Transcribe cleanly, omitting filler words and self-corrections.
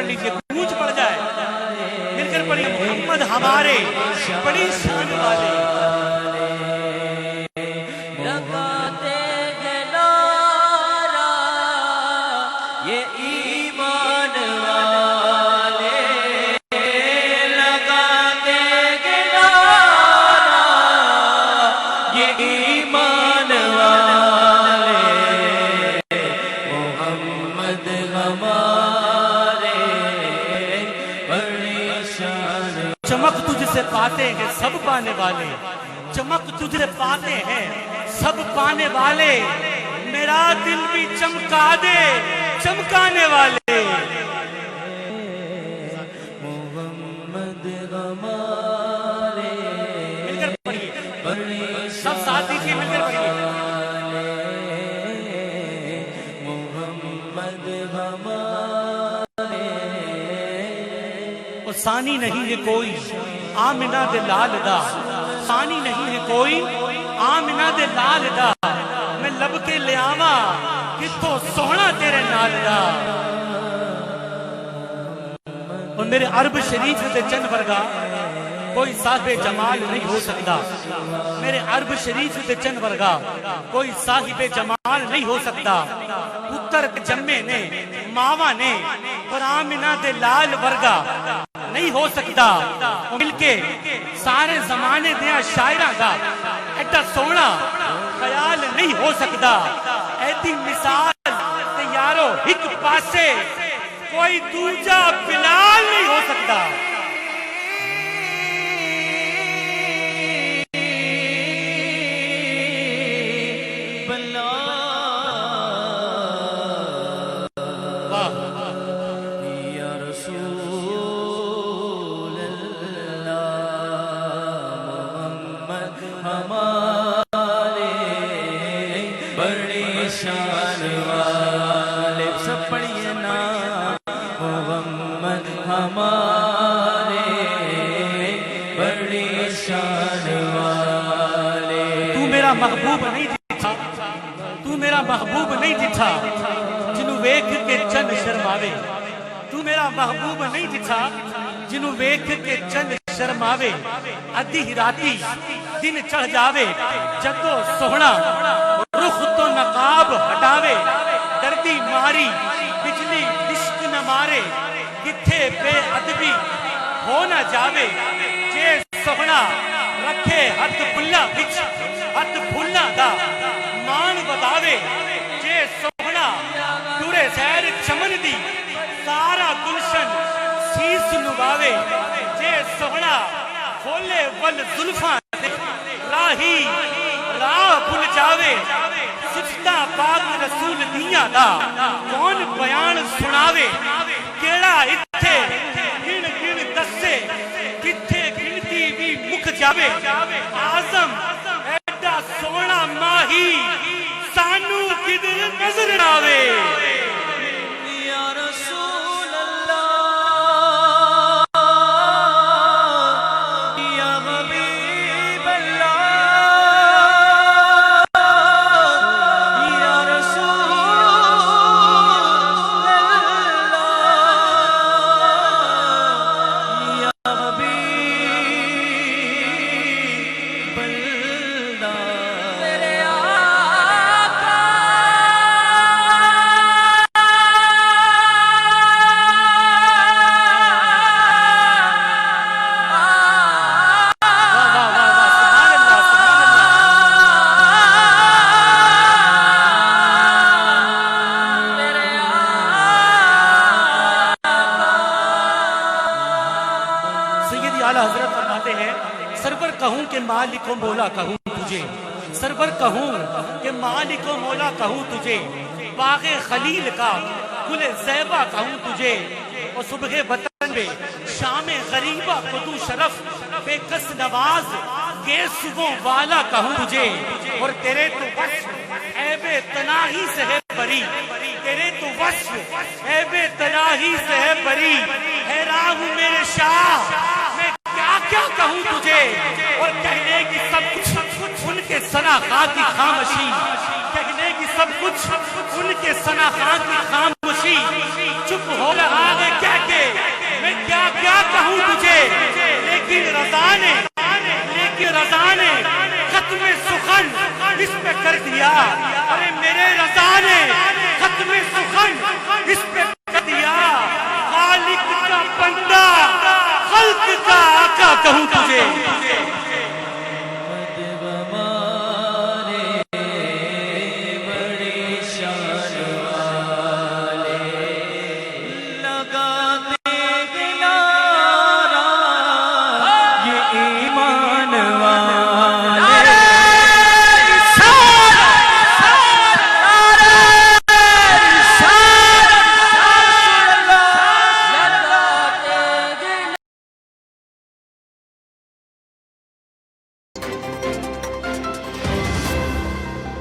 پڑھ لیجئے، گونج پڑ جائے، مل کر پڑھیے۔ محمد ہمارے بڑی شان والے، لگاتے ہیں نعرہ یہ ایمان والے، لگاتے ہیں نعرہ یہ ایمان والے، محمد ہمارے بڑی شان۔ چمک تجھ سے پاتے ہیں سب پانے والے، چمک تجھ سے پاتے ہیں سب پانے والے، میرا دل بھی چمکا دے چمکانے والے۔ محمد ہمارے مل کر پڑھیے، بڑی سب ساتھ دیجیے، مل کر پڑھیے۔ محمد ہمارے اور ثانی نہیں ہے کوئی آمنہ دے لال دا، ثانی نہیں ہے کوئی آمنہ دے لال دا، میں لب کے لے آواں کتوں سونا تیرے نال دا۔ اور میرے عرب شریف دے چند ورگا کوئی صاحب جمال نہیں ہو سکتا، میرے عرب شریف دے چند ورگا کوئی صاحب جمال نہیں ہو سکتا، پتر جمے نے ماواں نے پر آمنہ دے لال ورگا نہیں ہو سکتا۔ مل کے سارے زمانے دیا شاعرہ کا ایڈا سونا خیال نہیں ہو سکتا، ایدی مثال تے یارو ایک پاسے کوئی دوجا بلال نہیں ہو سکتا۔ ہمارے بڑی شان والے، سب پڑھیے نا۔ محمد ہمارے بڑی شان والے، تو میرا محبوب نہیں دکھا، تو میرا محبوب نہیں دکھا جنوں ویکھ کے چند شرماوے، تو میرا محبوب نہیں دکھا جنوں ویکھ کے چند شرماوے، ادھی راتی دن چڑھ جاوے جدو سوہنا رخ تو نقاب ہٹاوے، دردی ماری بجلی عشق نہ مارے، کتھے بے ادبی ہو نہ جاوے، جے سوہنا رکھے ہاتھ بھلا وچ ہاتھ بھلا دا مان وداوے، جے سوہنا ٹورے سیر چمن دی سارا گلشن سیس نواوے، جے سوہنا کھولے ول زلفاں راہی راہ بھول جاوے، سجدہ پاک رسول دیاں دا کون بیان سناوے، کیڑا اتھے گن گن دسے کتھے گنتی بھی مک جاوے، آزم ایڈا سونا ماہی سانو کدھر نظر آوے۔ یا رسول اللہ یا حبیب اللہ یا رسول اللہ یا حبیب اللہ، میرے آقا حضرت فرماتے ہیں سرور کہوں کہ مالک و مولا کہوں تجھے، سرور کہوں کہ مالک و مولا کہوں تجھے، باغ خلیل کا گل زیبہ کہوں تجھے، اور صبح وطن میں شام غریبہ کو تو شرف بے کس نواز کے صبح والا کہوں تجھے، اور تیرے تو وصف عیب تناہی سے ہے بری، تیرے تو وصف عیب تناہی سے ہے بری، حیران ہوں میرے شاہ میں کیا کہوں تجھے، اور کہنے کی سب کچھ ان کے ثنا خواہ کی خاموشی، کہنے کی سب کچھ ان کے ثنا خواہ کی خاموشی، چپ ہو رہا ہے کہہ کے کیا کہوں تجھے، لیکن رضا نے ختم سخن اس پہ کر دیا. ارے میرے رضا نے ختم